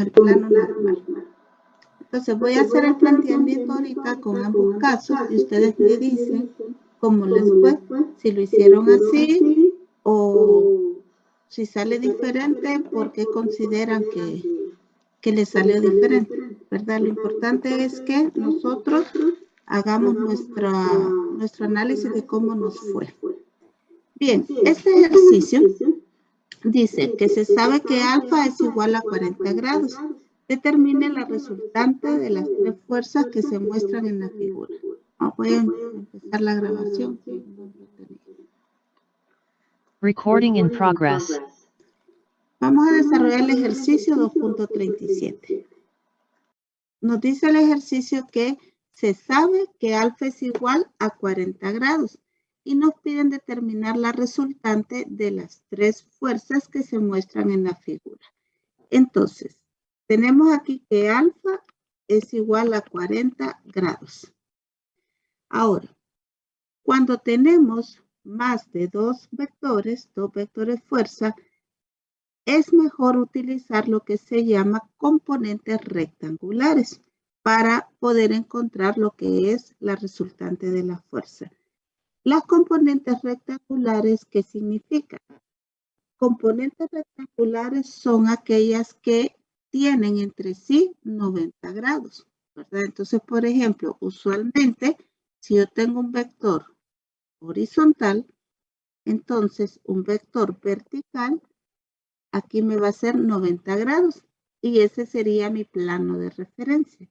el plano normal. Entonces voy a hacer el planteamiento ahorita con ambos casos y ustedes me dicen cómo les fue, si lo hicieron así o si sale diferente, porque consideran que les salió diferente, ¿verdad? Lo importante es que nosotros hagamos nuestro análisis de cómo nos fue. Bien, este ejercicio dice que se sabe que alfa es igual a 40 grados. Determine la resultante de las tres fuerzas que se muestran en la figura. Voy a empezar la grabación. Recording in progress. Vamos a desarrollar el ejercicio 2.37. Nos dice el ejercicio que se sabe que alfa es igual a 40 grados y nos piden determinar la resultante de las tres fuerzas que se muestran en la figura. Entonces, tenemos aquí que alfa es igual a 40 grados. Ahora, cuando tenemos más de dos vectores fuerza, es mejor utilizar lo que se llama componentes rectangulares para poder encontrar lo que es la resultante de la fuerza. Las componentes rectangulares, ¿qué significan? Componentes rectangulares son aquellas que tienen entre sí 90 grados, ¿verdad? Entonces, por ejemplo, usualmente, si yo tengo un vector horizontal, entonces un vector vertical, aquí me va a ser 90 grados y ese sería mi plano de referencia.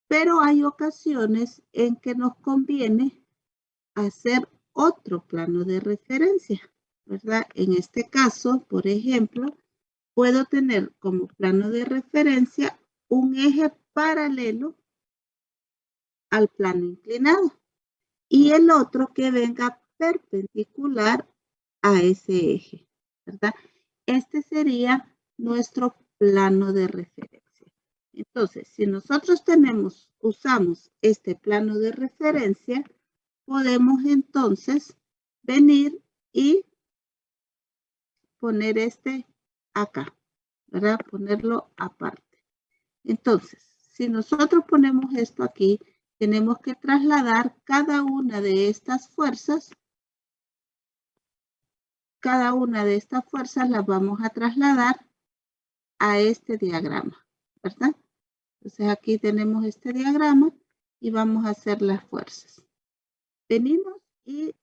Pero hay ocasiones en que nos conviene hacer otro plano de referencia, ¿verdad? En este caso, por ejemplo, puedo tener como plano de referencia un eje paralelo al plano inclinado y el otro que venga perpendicular a ese eje, ¿verdad? Este sería nuestro plano de referencia. Entonces, si nosotros usamos este plano de referencia, podemos entonces venir y poner este acá, ¿verdad? Ponerlo aparte. Entonces, si nosotros ponemos esto aquí, tenemos que trasladar cada una de estas fuerzas. Cada una de estas fuerzas las vamos a trasladar a este diagrama, ¿verdad? Entonces aquí tenemos este diagrama y vamos a hacer las fuerzas. Venimos y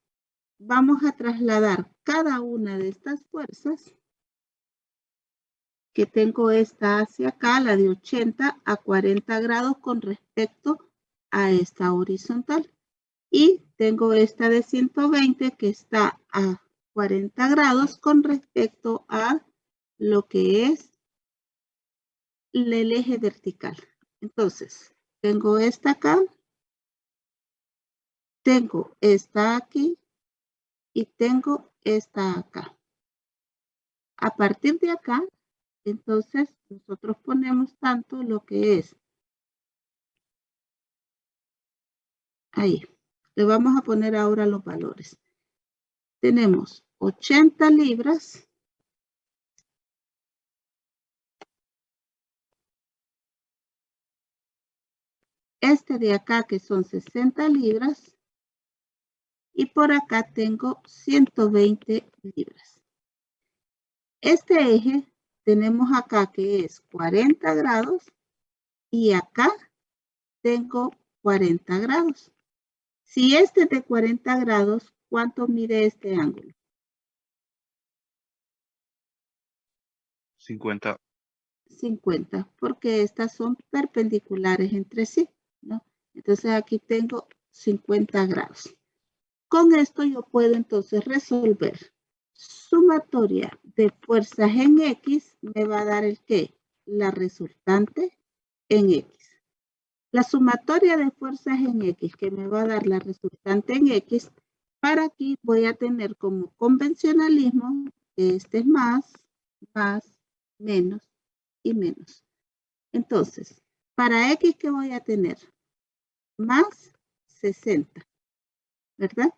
vamos a trasladar cada una de estas fuerzas, que tengo esta hacia acá, la de 80 a 40 grados con respecto a esta horizontal. Y tengo esta de 120 que está a 40 grados con respecto a lo que es el eje vertical. Entonces, tengo esta acá, tengo esta aquí y tengo esta acá. A partir de acá, entonces nosotros ponemos tanto lo que es ahí. Le vamos a poner ahora los valores. Tenemos 80 libras. Este de acá que son 60 libras. Y por acá tengo 120 libras. Este eje tenemos acá que es 40 grados. Y acá tengo 40 grados. Si este es de 40 grados, ¿cuánto mide este ángulo? 50. 50, porque estas son perpendiculares entre sí, ¿no? Entonces aquí tengo 50 grados. Con esto yo puedo entonces resolver sumatoria de fuerzas en X, me va a dar el ¿qué? La resultante en X. La sumatoria de fuerzas en X que me va a dar la resultante en X, para aquí voy a tener como convencionalismo, este es más, menos y menos. Entonces, para X, ¿qué voy a tener? Más 60, ¿verdad?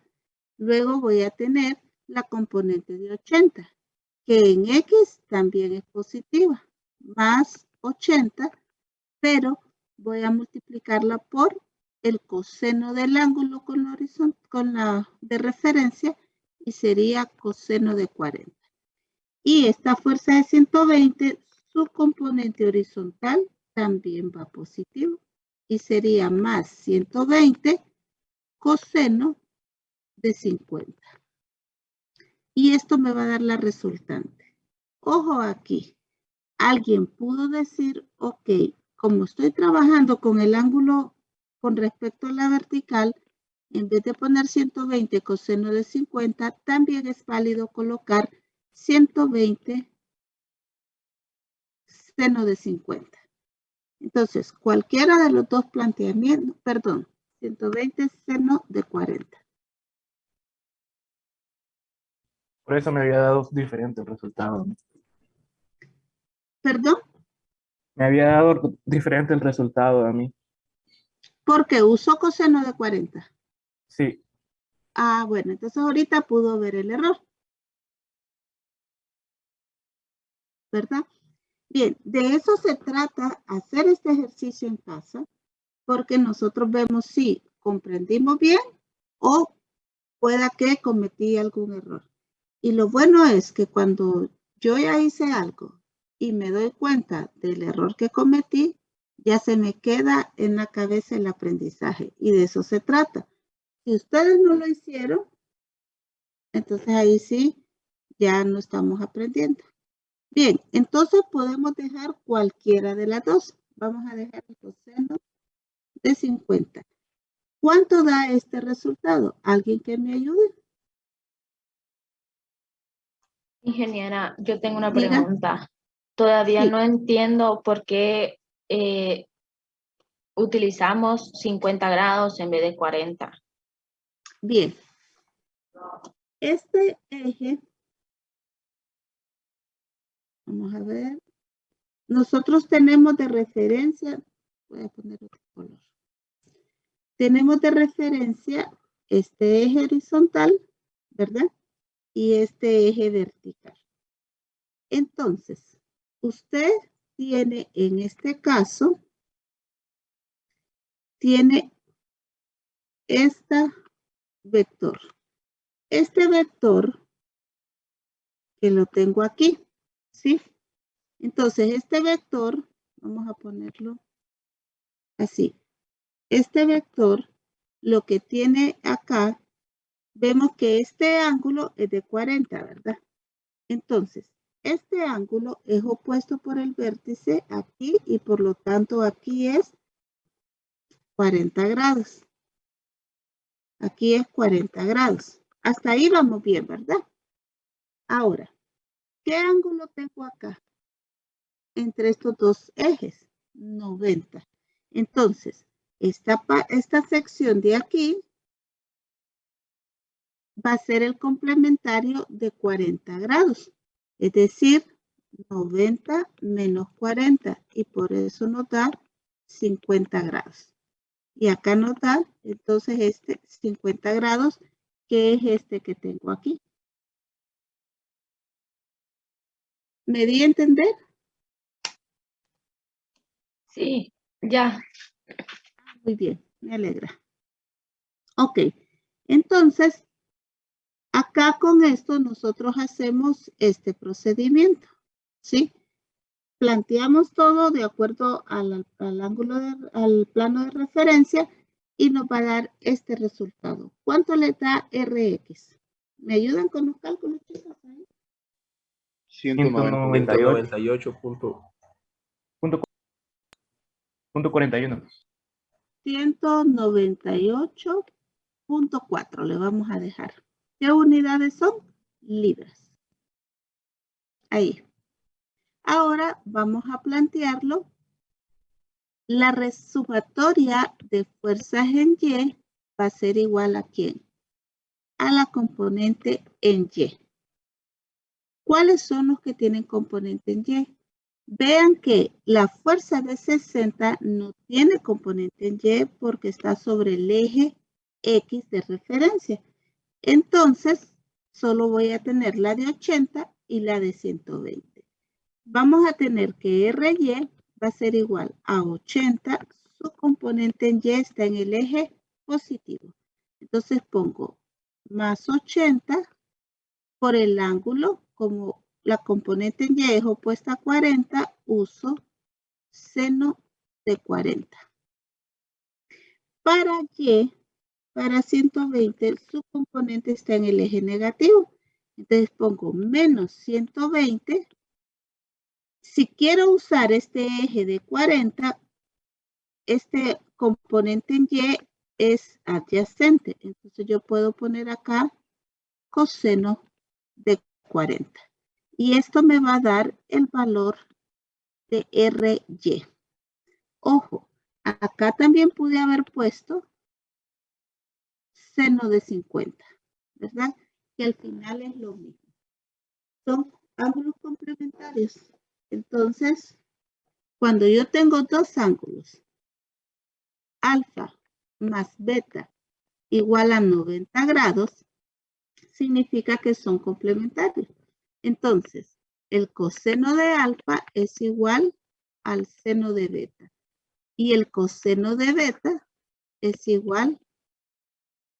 Luego voy a tener la componente de 80, que en X también es positiva, más 80, pero voy a multiplicarla por el coseno del ángulo con la con la de referencia y sería coseno de 40. Y esta fuerza de 120, su componente horizontal también va positivo y sería más 120 coseno de 50. Y esto me va a dar la resultante. Ojo aquí, alguien pudo decir, ok, como estoy trabajando con el ángulo con respecto a la vertical, en vez de poner 120 coseno de 50, también es válido colocar 120 seno de 50. Entonces, cualquiera de los dos planteamientos, perdón, 120 seno de 40. Por eso me había dado diferente el resultado. ¿Perdón? Me había dado diferente el resultado a mí. Porque usó coseno de 40. Sí. Ah, bueno, entonces ahorita pudo ver el error. ¿Verdad? Bien, de eso se trata, hacer este ejercicio en casa, porque nosotros vemos si comprendimos bien o pueda que cometí algún error. Y lo bueno es que cuando yo ya hice algo y me doy cuenta del error que cometí, ya se me queda en la cabeza el aprendizaje. Y de eso se trata. Si ustedes no lo hicieron, entonces ahí sí, ya no estamos aprendiendo. Bien, entonces podemos dejar cualquiera de las dos. Vamos a dejar el coseno de 50. ¿Cuánto da este resultado? ¿Alguien que me ayude? Ingeniera, yo tengo una Diga. pregunta. Todavía Sí. no entiendo por qué utilizamos 50 grados en vez de 40. Bien. Este eje, vamos a ver. Nosotros tenemos de referencia, voy a poner otro color. Tenemos de referencia este eje horizontal, ¿verdad? Y este eje vertical. Entonces, usted tiene en este caso, tiene este vector. Este vector que lo tengo aquí, ¿sí? Entonces, este vector, vamos a ponerlo así. Este vector, lo que tiene acá, vemos que este ángulo es de 40, ¿verdad? Entonces, este ángulo es opuesto por el vértice aquí y por lo tanto aquí es 40 grados. Aquí es 40 grados. Hasta ahí vamos bien, ¿verdad? Ahora, ¿qué ángulo tengo acá? Entre estos dos ejes, 90. Entonces, esta sección de aquí va a ser el complementario de 40 grados. Es decir, 90 menos 40 y por eso nos da 50 grados. Y acá nos da entonces este 50 grados, que es este que tengo aquí. ¿Me di a entender? Sí, ya. Muy bien, me alegra. Ok, entonces, acá con esto nosotros hacemos este procedimiento, ¿sí? Planteamos todo de acuerdo al ángulo, al plano de referencia y nos va a dar este resultado. ¿Cuánto le da RX? ¿Me ayudan con los cálculos, chicos? 198.41. 198.4 le vamos a dejar. ¿Qué unidades son? Libras. Ahí. Ahora vamos a plantearlo. La sumatoria de fuerzas en Y va a ser igual a ¿quién? A la componente en Y. ¿Cuáles son los que tienen componente en Y? Vean que la fuerza de 60 no tiene componente en Y porque está sobre el eje X de referencia. Entonces, solo voy a tener la de 80 y la de 120. Vamos a tener que RY va a ser igual a 80. Su componente en Y está en el eje positivo. Entonces pongo más 80 por el ángulo, como la componente en Y es opuesta a 40, uso seno de 40. Para Y, para 120, su componente está en el eje negativo. Entonces pongo menos 120. Si quiero usar este eje de 40, este componente en Y es adyacente. Entonces yo puedo poner acá coseno de 40. Y esto me va a dar el valor de RY. Ojo, acá también pude haber puesto seno de 50, ¿verdad? Que al final es lo mismo. Son ángulos complementarios. Entonces, cuando yo tengo dos ángulos, alfa más beta igual a 90 grados, significa que son complementarios. Entonces, el coseno de alfa es igual al seno de beta. Y el coseno de beta es igual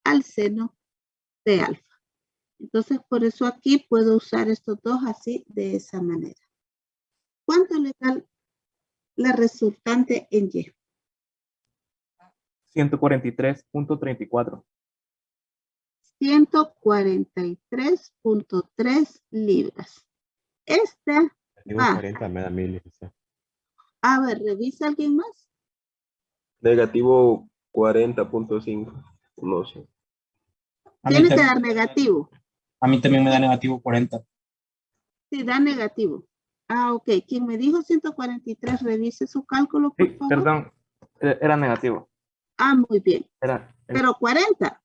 al seno de alfa. Entonces, por eso aquí puedo usar estos dos así, de esa manera. ¿Cuánto le da la resultante en Y? 143.34. 143.3 libras. Esta Negativo va. 40 me da 1000. A ver, ¿revisa alguien más? Negativo 40.5. No sé. Tiene que dar negativo. A mí también me da negativo 40. Sí, da negativo. Ah, ok. Quien me dijo 143, revise su cálculo, por Sí, favor. perdón, era negativo. Ah, muy bien. Era, Pero 40.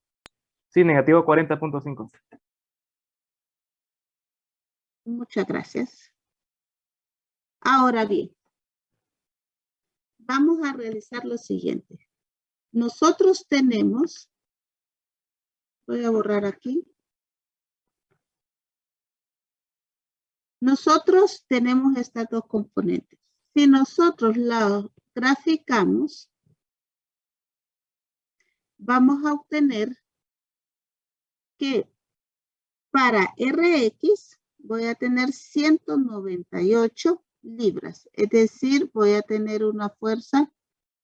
sí, negativo 40.5. Muchas gracias. Ahora bien, vamos a realizar lo siguiente. Nosotros tenemos, voy a borrar aquí. Nosotros tenemos estas dos componentes. Si nosotros la graficamos, vamos a obtener que para Rx voy a tener 198 libras. Es decir, voy a tener una fuerza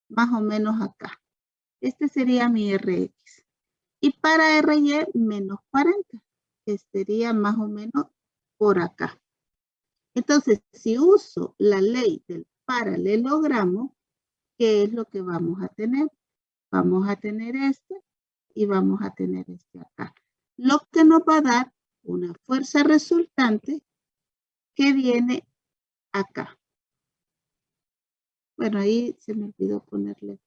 más o menos acá. Este sería mi Rx. Y para Ry, menos 40, que sería más o menos por acá. Entonces, si uso la ley del paralelogramo, ¿qué es lo que vamos a tener? Vamos a tener este y vamos a tener este acá. Lo que nos va a dar una fuerza resultante que viene acá. Bueno, ahí se me olvidó ponerle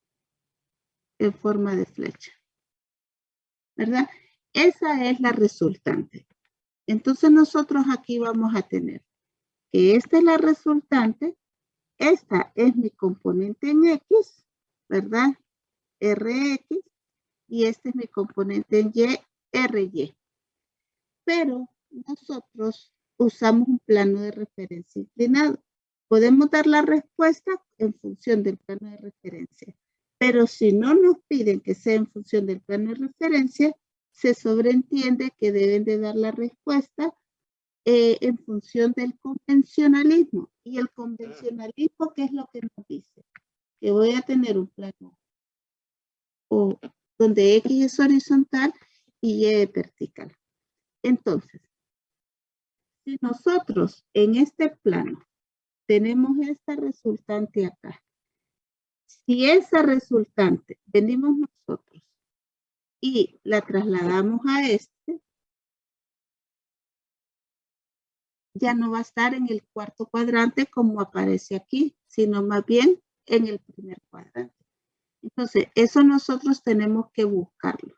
en forma de flecha. ¿Verdad? Esa es la resultante. Entonces nosotros aquí vamos a tener que esta es la resultante, esta es mi componente en X, ¿verdad? Rx, y este es mi componente en Y, Ry. Pero nosotros usamos un plano de referencia inclinado. Podemos dar la respuesta en función del plano de referencia, pero si no nos piden que sea en función del plano de referencia, se sobreentiende que deben de dar la respuesta en función del convencionalismo. Y el convencionalismo, ¿qué es lo que nos dice? Que voy a tener un plano donde X es horizontal y Y es vertical. Entonces, si nosotros en este plano tenemos esta resultante acá, si esa resultante venimos nosotros y la trasladamos a este, ya no va a estar en el cuarto cuadrante como aparece aquí, sino más bien en el primer cuadrante. Entonces, eso nosotros tenemos que buscarlo.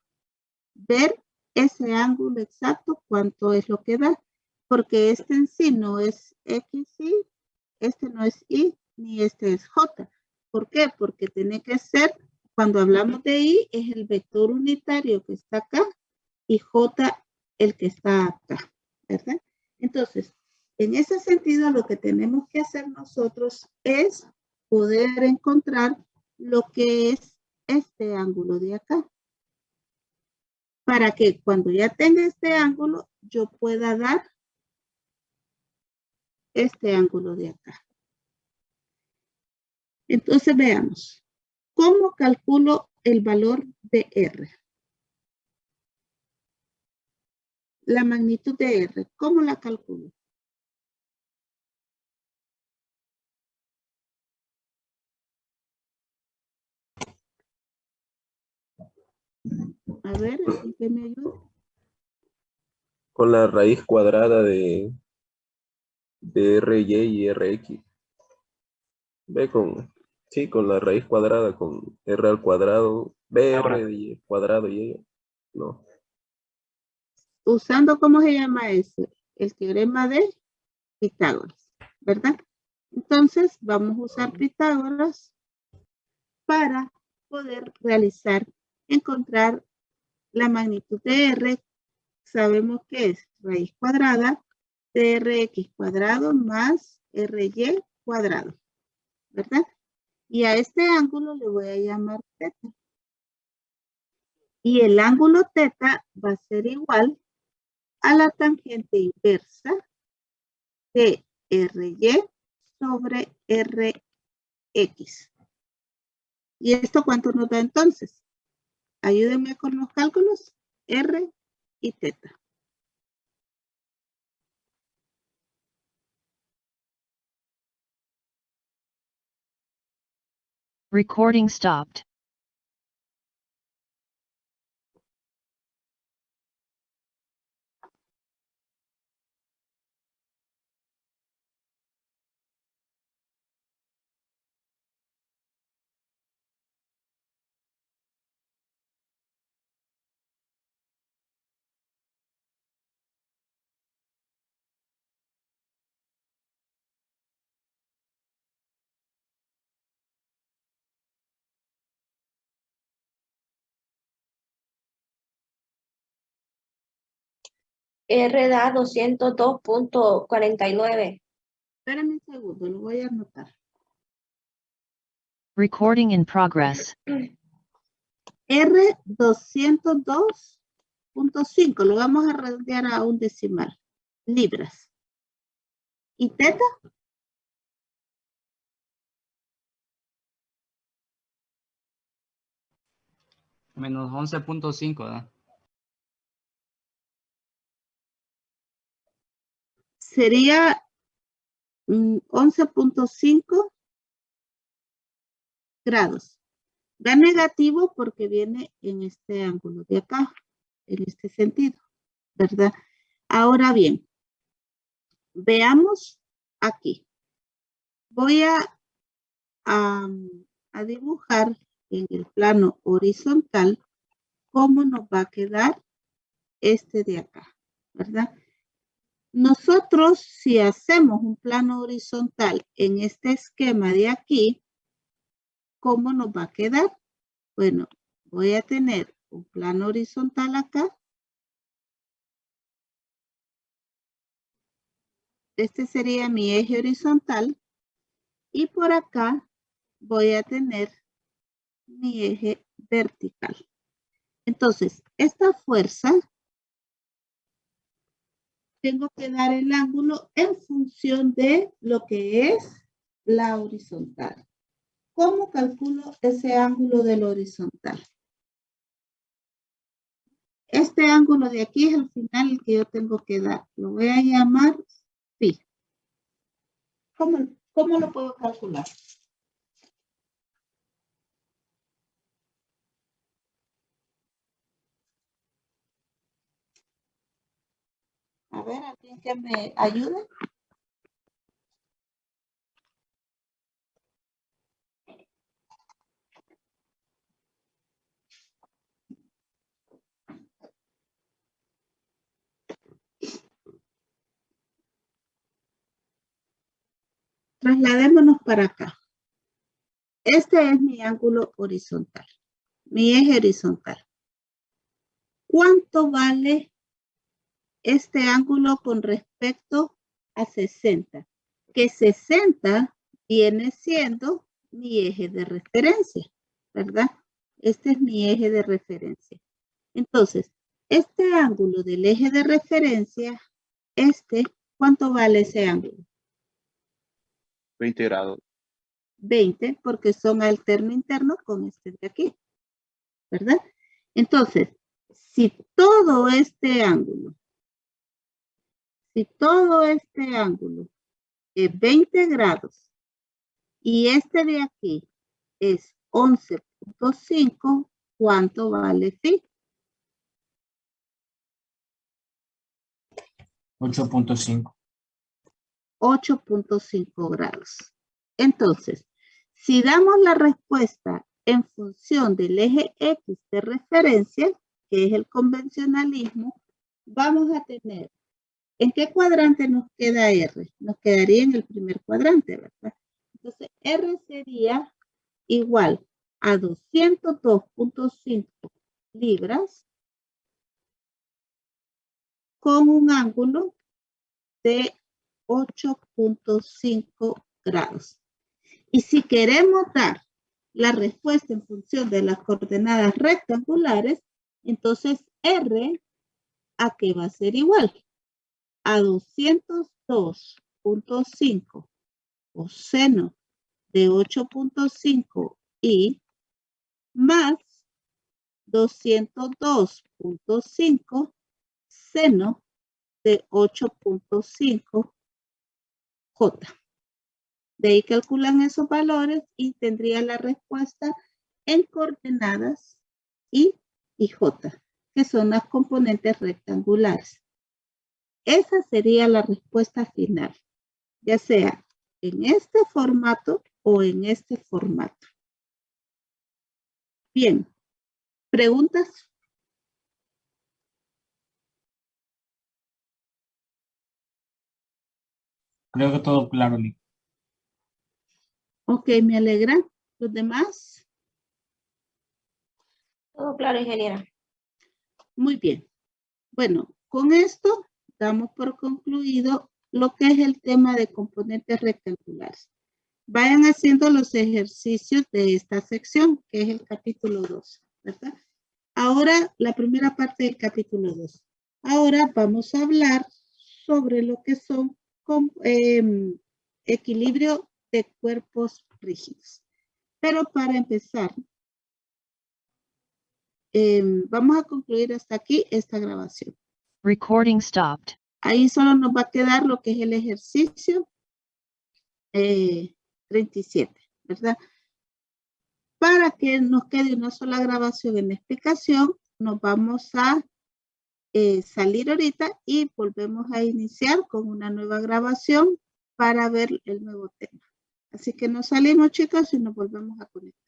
Ver ese ángulo exacto, cuánto es lo que da, porque este en sí no es XY, este no es Y, ni este es J. ¿Por qué? Porque tiene que ser, cuando hablamos de Y, es el vector unitario que está acá y J el que está acá, ¿verdad? Entonces, en ese sentido, lo que tenemos que hacer nosotros es poder encontrar lo que es este ángulo de acá. Para que cuando ya tenga este ángulo, yo pueda dar este ángulo de acá. Entonces veamos. ¿Cómo calculo el valor de R? La magnitud de R, ¿cómo la calculo? A ver, ¿en qué me ayuda? Con la raíz cuadrada de RY y RX. Ve con la raíz cuadrada, con R al cuadrado, BR y cuadrado y Y. No. Usando, ¿cómo se llama eso? El teorema de Pitágoras, ¿verdad? Entonces, vamos a usar Pitágoras para poder encontrar la magnitud de R. Sabemos que es raíz cuadrada de RX cuadrado más RY cuadrado, ¿verdad? Y a este ángulo le voy a llamar teta. Y el ángulo teta va a ser igual a la tangente inversa de RY sobre RX. ¿Y esto cuánto nos da entonces? Ayúdenme con los cálculos. R y teta. Recording stopped. R da 202.49. Espérenme un segundo, lo voy a anotar. Recording in progress. R 202.5, lo vamos a redondear a un decimal. Libras. ¿Y teta? Menos 11.5, ¿verdad? Sería 11.5 grados. Da negativo porque viene en este ángulo de acá, en este sentido, ¿verdad? Ahora bien, veamos aquí. Voy a dibujar en el plano horizontal cómo nos va a quedar este de acá, ¿verdad? Nosotros, si hacemos un plano horizontal en este esquema de aquí, ¿cómo nos va a quedar? Bueno, voy a tener un plano horizontal acá. Este sería mi eje horizontal. Y por acá voy a tener mi eje vertical. Entonces, esta fuerza, tengo que dar el ángulo en función de lo que es la horizontal. ¿Cómo calculo ese ángulo del horizontal? Este ángulo de aquí es el final el que yo tengo que dar. Lo voy a llamar phi. ¿Cómo lo puedo calcular? A ver, ¿alguien que me ayude? Trasladémonos para acá. Este es mi ángulo horizontal, mi eje horizontal. ¿Cuánto vale este ángulo con respecto a 60? Que 60 viene siendo mi eje de referencia, ¿verdad? Este es mi eje de referencia. Entonces, este ángulo del eje de referencia, ¿cuánto vale ese ángulo? 20 grados. 20, porque son alterno interno con este de aquí, ¿verdad? Entonces, si todo este ángulo es 20 grados y este de aquí es 11.5, ¿cuánto vale phi? 8.5. 8.5 grados. Entonces, si damos la respuesta en función del eje X de referencia, que es el convencionalismo, vamos a tener, ¿en qué cuadrante nos queda R? Nos quedaría en el primer cuadrante, ¿verdad? Entonces, R sería igual a 202.5 libras con un ángulo de 8.5 grados. Y si queremos dar la respuesta en función de las coordenadas rectangulares, entonces R, ¿a qué va a ser igual? A 202.5 coseno de 8.5 y más 202.5 seno de 8.5 J. De ahí calculan esos valores y tendría la respuesta en coordenadas I y J, que son las componentes rectangulares. Esa sería la respuesta final, ya sea en este formato o en este formato. Bien, ¿preguntas? Creo que todo claro, Lick. Ok, me alegra. ¿Los demás? Todo claro, ingeniera. Muy bien. Bueno, con esto damos por concluido lo que es el tema de componentes rectangulares. Vayan haciendo los ejercicios de esta sección, que es el capítulo 2, ¿verdad? Ahora, la primera parte del capítulo 2. Ahora vamos a hablar sobre lo que son equilibrio de cuerpos rígidos. Pero para empezar, vamos a concluir hasta aquí esta grabación. Recording stopped. Ahí solo nos va a quedar lo que es el ejercicio 37, ¿verdad? Para que nos quede una sola grabación en la explicación, nos vamos a salir ahorita y volvemos a iniciar con una nueva grabación para ver el nuevo tema. Así que nos salimos, chicos, y nos volvemos a conectar.